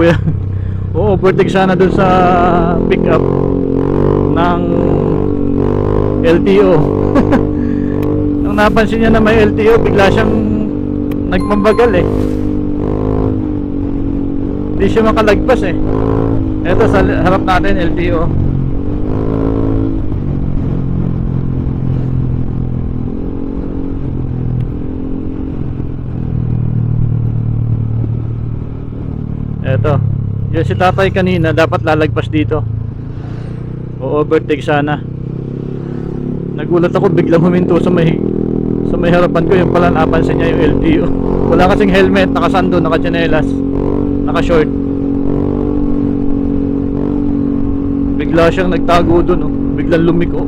kuya. O-overtake sana dun sa pick up ng LTO. Nung napansin niya na may LTO, bigla siyang nagmambagal eh. Hindi siya makalagpas eh. Ito sa harap natin LTO. Eto, yung si tatay kanina dapat lalagpas dito. O-overtake sana. Nagulat ako, biglang huminto sa may harapan ko. Yung pala napansin niya yung LTO. Wala kasing helmet, nakasando, nakatsinelas, naka-short. Bigla siyang nagtago dun, oh. Biglang lumiko.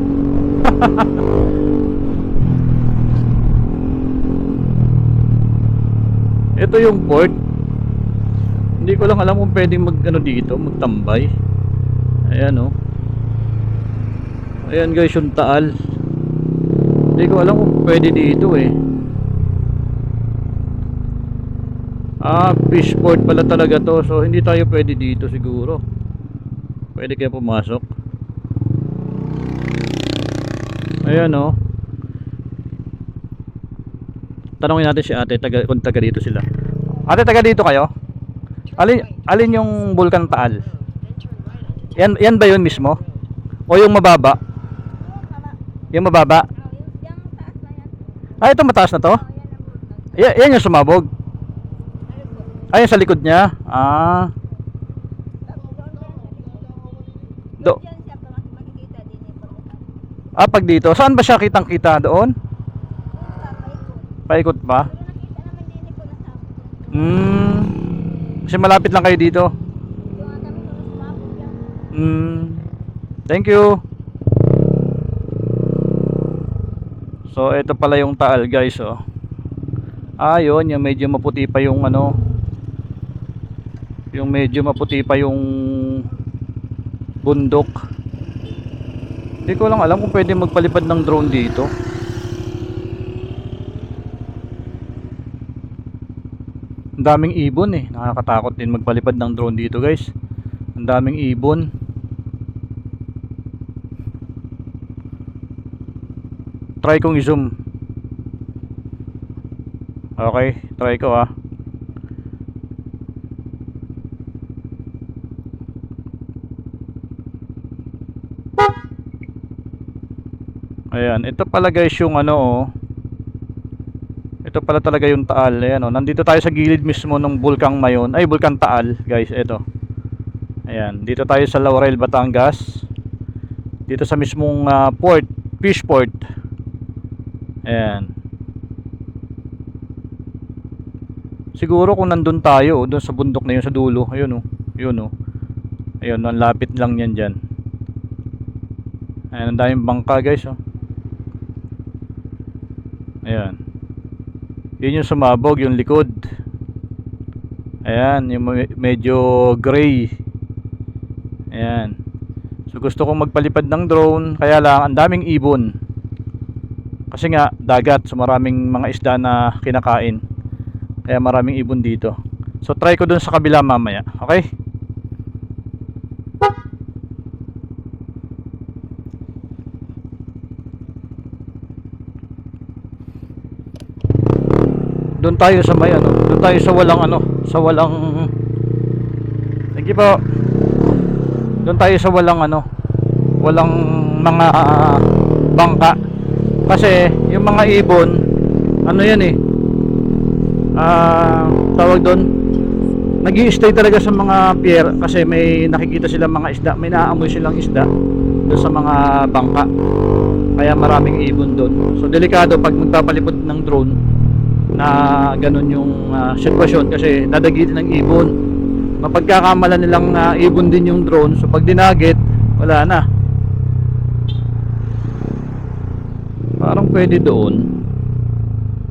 Ito yung port. Hindi ko lang alam kung pwedeng dito, magtambay. Ayan, oh. Ayan guys, yung Taal. Hindi ko alam kung pwede dito eh. Fish port pala talaga to. So hindi tayo pwede dito siguro. Pwede kaya pumasok. Ayan, oh. Tanongin natin si ate kung taga dito sila. Ate, taga dito kayo? Alin yung Bulkan Taal? Yan ba yun mismo? O yung mababa? Yung mababa? Ito mataas na to? Yan yung sumabog? Yan sa likod niya? Pag dito. Saan ba siya kitang kita? Doon? Paikot ba? Kasi malapit lang kayo dito. Thank you. So ito pala yung Taal guys, oh. Yun, yung medyo maputi pa yung yung medyo maputi pa yung bundok. Hindi ko lang alam kung pwede magpalipad ng drone dito. Ang daming ibon eh. Nakakatakot din magpalipad ng drone dito guys. Ang daming ibon. Try kong i-zoom. Okay, try ko ah. Ayan, ito pala guys yung oh. Ito pala talaga yung Taal. Ayan, oh. Nandito tayo sa gilid mismo ng Bulkang Mayon. Ay, Bulkang Taal guys, ito. Ayan, dito tayo sa Laurel, Batangas. Dito sa mismong port, fish port. Ayan. Siguro kung nandun tayo, doon sa bundok na yun sa dulo. Ayun oh. Yun oh. Ayun, ang lapit lang yan dyan. Ayan, ang daming bangka guys oh. Ayan. Yun yung sumabog, yung likod. Ayan, yung medyo gray. Ayan. So gusto kong magpalipad ng drone, kaya lang ang daming ibon. Kasi nga dagat, so maraming mga isda na kinakain. Kaya maraming ibon dito. So try ko dun sa kabila mamaya. Okay? Doon tayo sa may doon tayo sa walang sa walang. Thank you po. Doon tayo sa walang walang mga bangka. Kasi yung mga ibon yan eh. Tawag doon, nag-i-stay talaga sa mga pier kasi may nakikita silang mga isda, may naaamoy silang isda doon sa mga bangka. Kaya maraming ibon doon. So delikado pag magpapalipad ng drone na ganun yung sitwasyon kasi nadagitin ng ibon. Mapagkakamalan nilang ibon din yung drone, so pag dinagit, wala na. Parang pwede doon.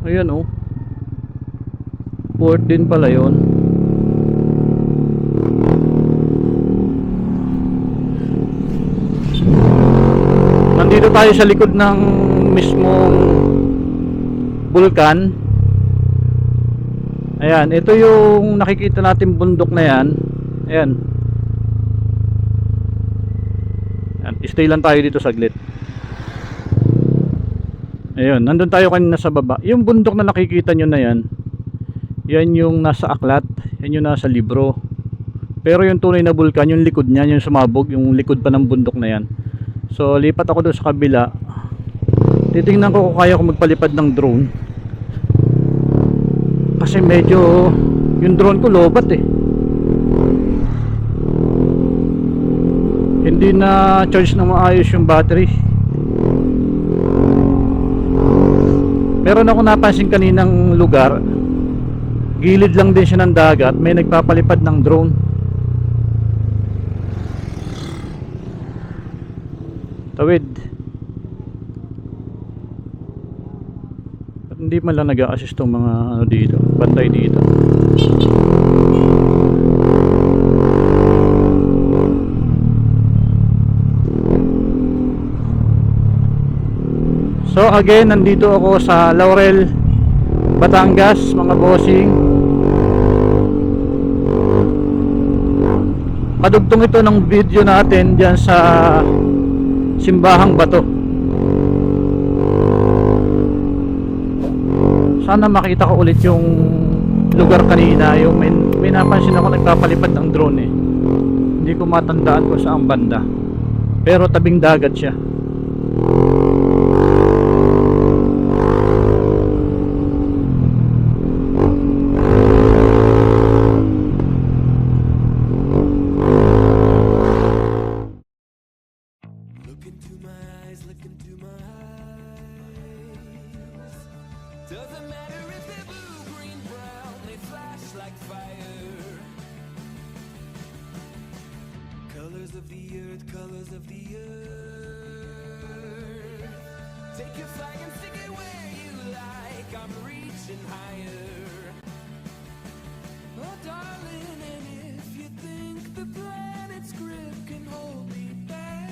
Ayan oh. Port din pala yun. Nandito tayo sa likod ng mismong bulkan. Ayan, ito yung nakikita natin bundok na yan. Ayan. Ayan, stay lang tayo dito saglit. Ayun, nandun tayo kanina sa baba. Yung bundok na nakikita nyo na yan, yan yung nasa aklat, yan yung nasa libro. Pero yung tunay na bulkan, yung likod niya, yung sumabog, yung likod pa ng bundok na yan. So lipat ako doon sa kabila. Titingnan ko kung kaya ko magpalipad ng drone. Kasi medyo yung drone ko lobat eh. Hindi na charge na maayos yung battery. Meron ako napansin kaninang lugar, gilid lang din siya ng dagat, may nagpapalipad ng drone. Tawid. At hindi man lang nag-a-assist tong mga ano dito, bantay dito. So again, nandito ako sa Laurel, Batangas, mga bossing. Kadugtong ito ng video natin diyan sa Simbahang Bato. Sana makita ko ulit yung lugar kanina, yung may napansin ako nagpapalipad ng drone eh. Hindi ko matandaan kung saan banda, pero tabing dagat siya. Doesn't matter if they're blue, green, brown, they flash like fire. Colors of the earth, colors of the earth. Take your flag and stick it where you like, I'm reaching higher. Oh darling, and if you think the planet's grip can hold me back,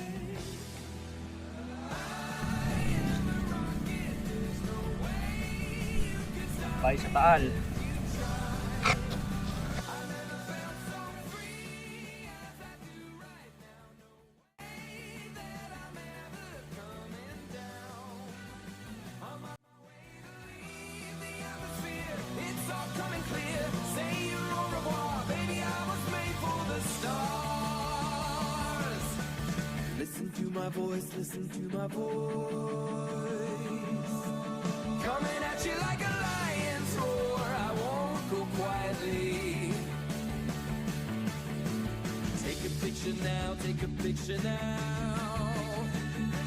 I am a rocket, there's no way. Bye sa Taal. Listen to my voice, listen to my voice. Coming at you like a lion's roar, I won't go quietly. Take a picture now, take a picture now.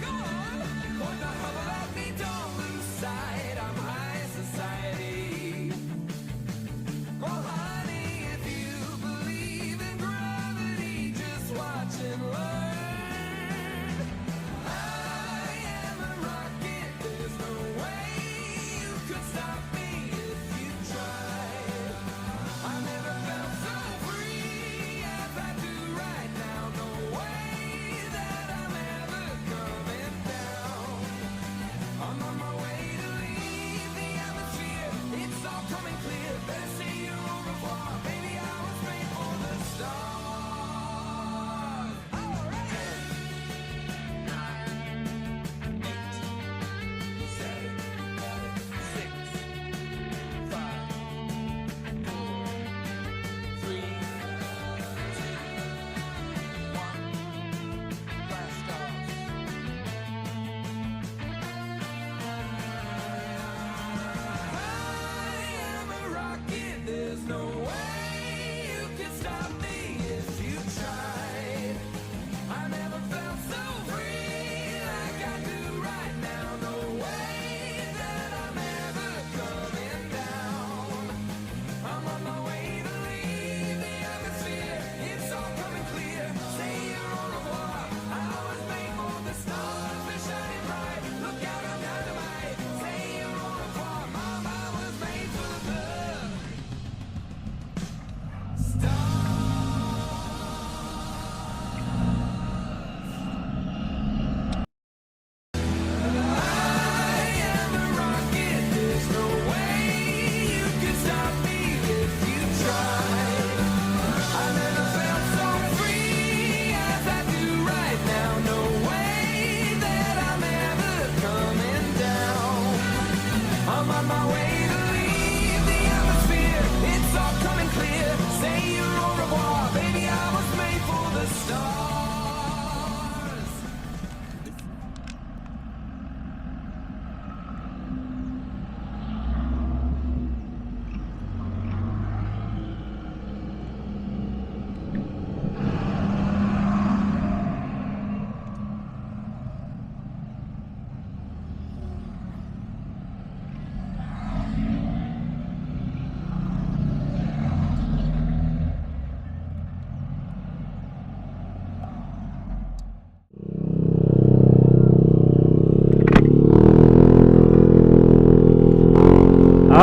Go on, point the hubble at me, don't lose sight, I'm high society. Oh honey, if you believe in gravity, just watch and learn.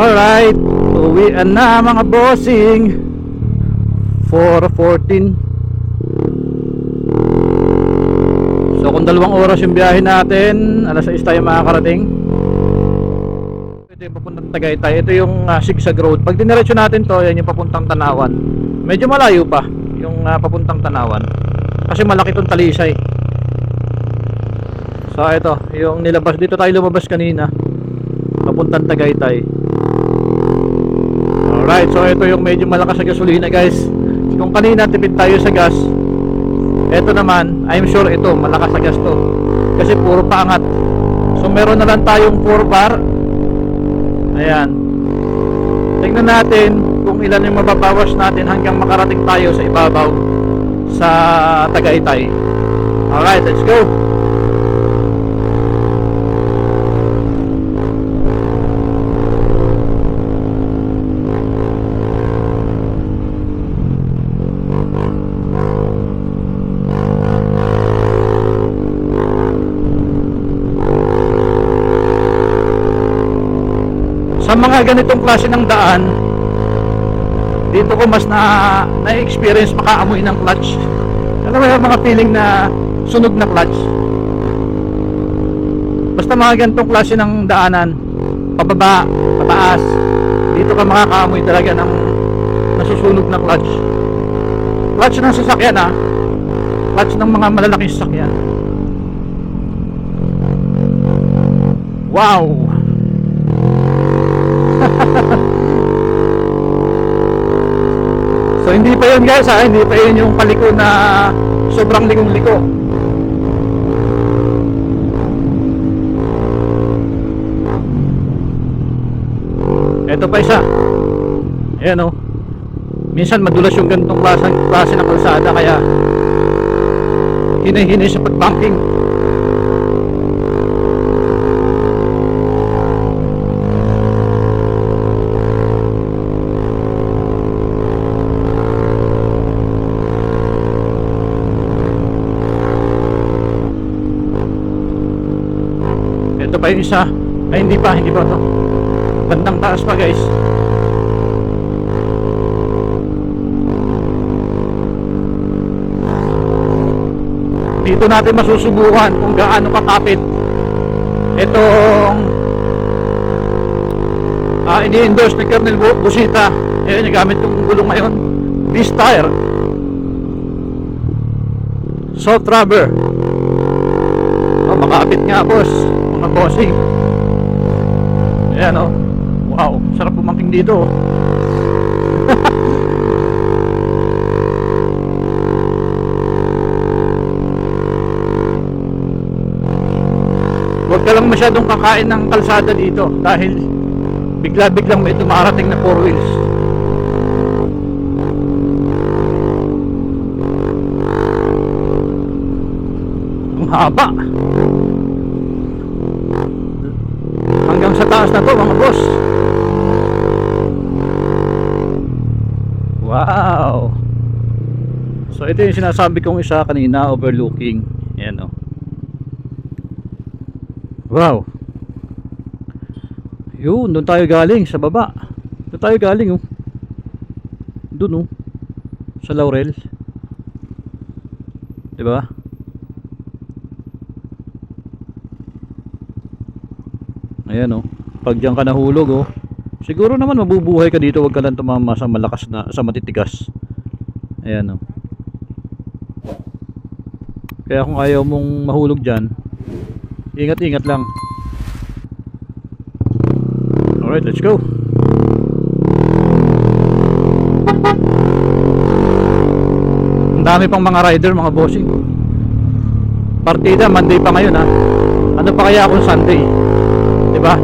Alright, uwian na mga bossing. 4:14. So kung 2 oras yung biyahe natin, alas 6 tayo makakarating. Ito yung papuntang Tagaytay. Ito yung zigzag road. Pag diniretso natin to, yan yung papuntang Tanawan. Medyo malayo pa yung papuntang Tanawan, kasi malaki tong Talisay. So ito yung nilabas, dito tayo lumabas kanina papuntang Tagaytay. Alright, so ito yung medyo malakas sa gasolina guys. Kung kanina tipid tayo sa gas, ito naman, I'm sure ito malakas sa gas to, kasi puro paangat. So meron na lang tayong 4 bar. Ayan, tingnan natin kung ilan yung mababawas natin hanggang makarating tayo sa ibabaw sa Tagaytay. Alright, let's go. Sa mga ganitong klase ng daan, dito ko mas na-experience makaamoy ng clutch. Alam mo yung mga feeling na sunog na clutch. Basta mga ganitong klase ng daanan, pababa, pataas, dito ka makakaamoy talaga ng nasusunog na clutch. Clutch ng sasakyan clutch ng mga malalaking sasakyan. Wow. So hindi pa yun guys hindi pa yun yung paliko na sobrang likong-liko. Ito pa isa. Ayan minsan madulas yung ganitong klase na kalsada, kaya hinay-hinay sa pagbanking. Ito pa yung isa. Ay hindi pa to. Bandang taas pa guys. Dito natin masusubukan kung gaano katapid itong ini-endorse ni Colonel Busita. Ayan yung gamit kong gulong ngayon, Beast Tire soft rubber. Makapit nga boss, mga bossing. Ayan wow, sarap pumangking dito. Huwag ka lang masyadong kakain ng kalsada dito, dahil bigla-biglang may dumarating na 4 wheels. Ang haba. Hanggang sa taas na to mga boss. Wow. So ito yung sinasabi kong isa kanina, overlooking. Ayan wow. Yun, doon tayo galing sa baba. Doon tayo galing doon sa Laurel. Diba? Ayan pag diyan ka nahulog siguro naman mabubuhay ka dito, wag ka lang tumama sa malakas na, sa matitigas. Ayan kaya kung ayaw mong mahulog dyan, ingat-ingat lang. Alright, let's go. Ang dami pang mga rider mga bossing. Partida Monday pa ngayon ano pa kaya kung Sunday, diba?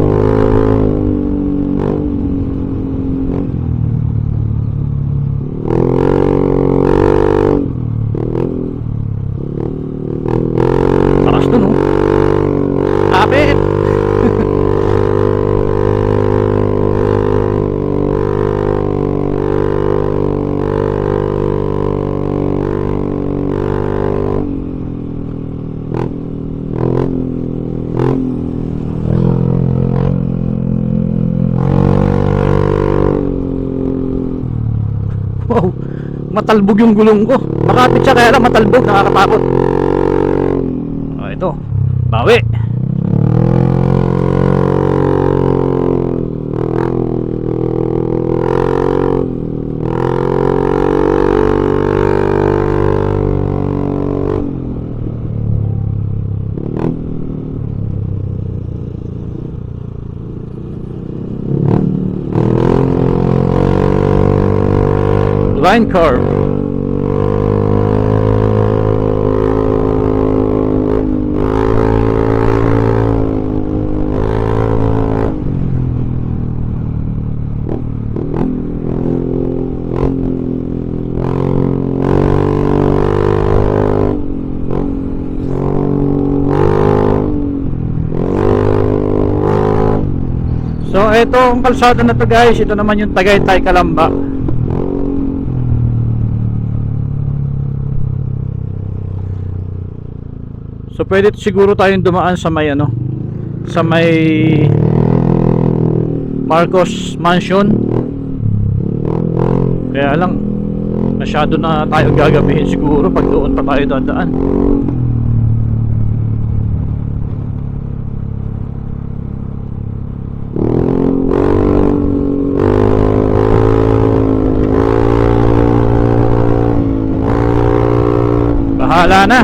Takas to kapit. matalbog yung gulong ko. Makapit siya kaya lang matalbog, nakakatakot. Ito, bawi. Line curve. So itong kalsada na to guys, ito naman yung Tagaytay Kalamba. So pwede siguro tayong dumaan sa may ano, sa may Marcos Mansion. Kaya lang masyado na tayo gagabihin siguro pag doon pa tayo dadaan. Bahala na.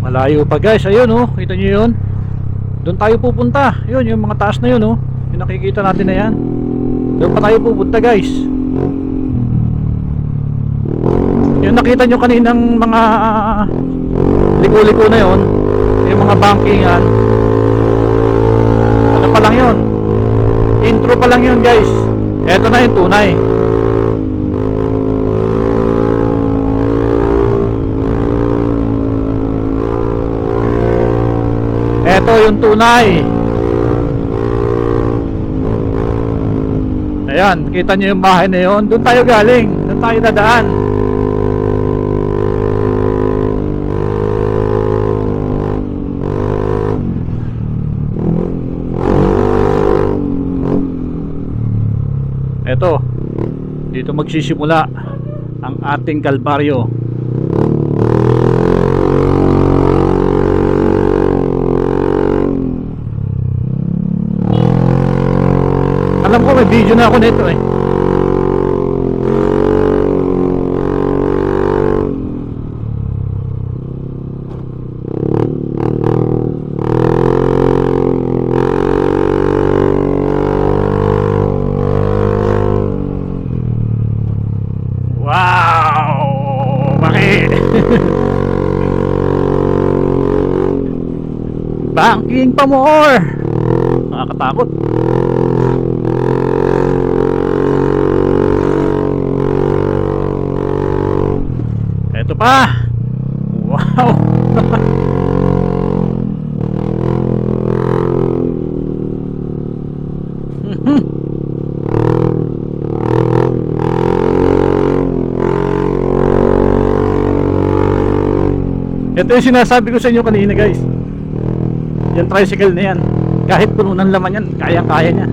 Malayo pa guys, ayun oh, kita nyo yun. Doon tayo pupunta, yun yung mga taas na yun oh, yung nakikita natin na yan. Doon pa tayo pupunta guys. Yung nakita nyo kaninang mga liko-liko na yun, yung mga bankingan, ano pa lang yun, intro pa lang yun guys. Eto na yung tunay. Ito yung tunay. Ayan, kita nyo yung bahay na yun. Doon tayo galing, doon tayo dadaan. Ito, dito magsisimula ang ating kalbaryo. Alam ko may video na ako nito eh. Wow! Bakit? Banking pa more! Nakakatakot. Ito pa. Wow. Ito yung sinasabi ko sa inyo kanina guys. Yung tricycle na yan, kahit puno ng laman yan, kayang-kaya niya.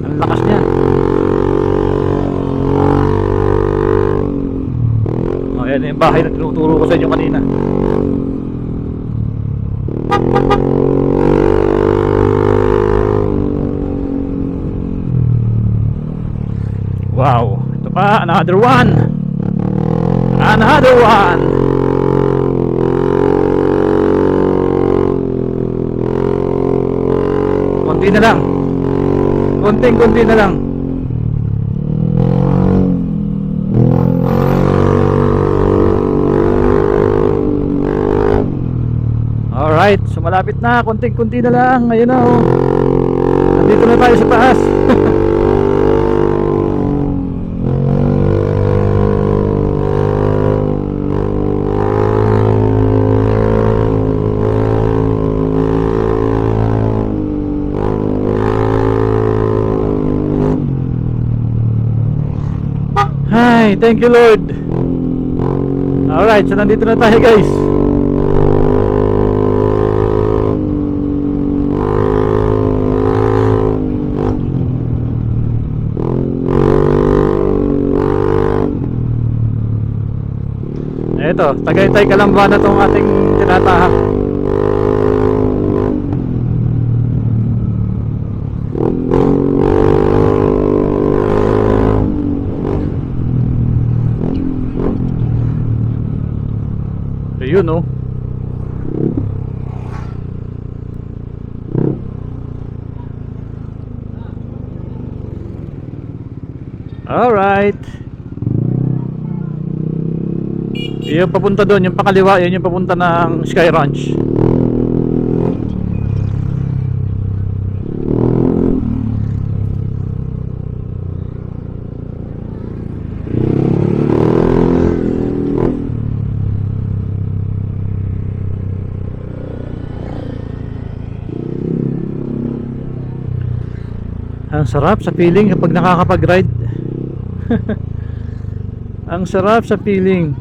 Ang lakas niya. Ayan yung bahay na tinuturo ko sa inyo kanina. Wow, ito pa, another one. Another one. Konti na lang. Konting-konti na lang. Alright, so malapit na, konting-kunti na lang. Ayun na oh. nandito na tayo sa taas. Hi, thank you Lord. Alright, so nandito na tayo guys. Eto, Tagaytay Kalamba na tong ating tinatahak. Ayun oh. Alright. Yung papunta doon, yung pakaliwa, yun yung papunta ng Sky Ranch. Ang sarap sa feeling kapag nakakapag-ride. Ang sarap sa feeling.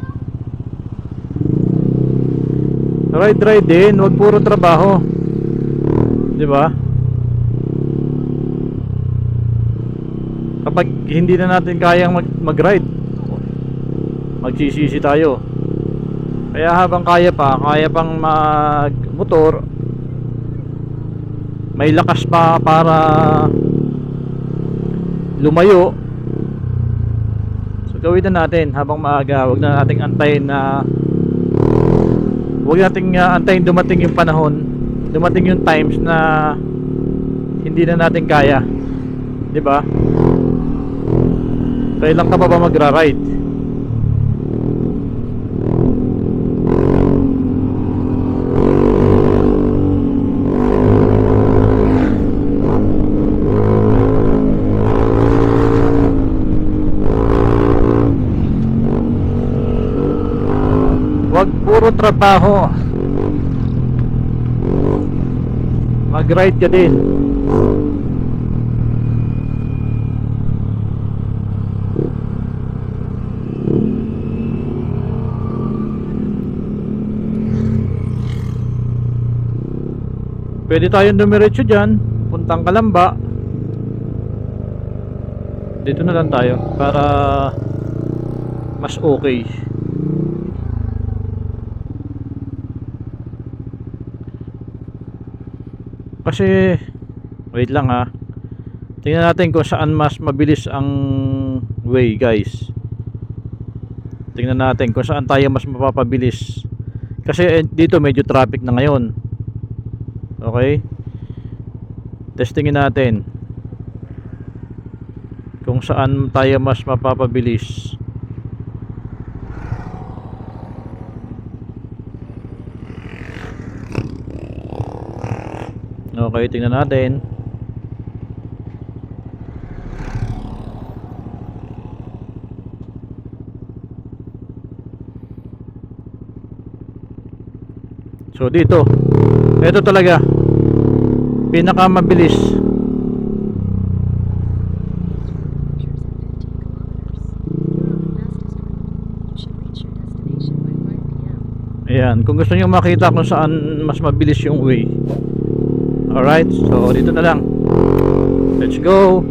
Ride din, wag puro trabaho. 'Di ba? Kapag hindi na natin kayang mag-ride, magsisisi tayo. Kaya habang kaya pang mag-motor, may lakas pa para lumayo. So gawin na natin habang maaga. Wag na nating antayin na antayin dumating yung panahon, dumating yung times na hindi na natin kaya. 'Di ba? Kailan ka pa ba magra-ride? Wag puro trabaho. Mag-ride ka din. Pwede tayong dumiretso dyan, puntang Kalamba. Dito na lang tayo para mas okay. Kasi wait lang ha. Tingnan natin kung saan mas mabilis ang way, guys. Tingnan natin kung saan tayo mas mapapabilis. Kasi dito medyo traffic na ngayon. Okay? Testingin natin kung saan tayo mas mapapabilis. Okay, tingnan natin. So dito, ito talaga pinakamabilis. Ayan, kung gusto niyo makita kung saan mas mabilis yung way. Alright, so dito na lang. Let's go.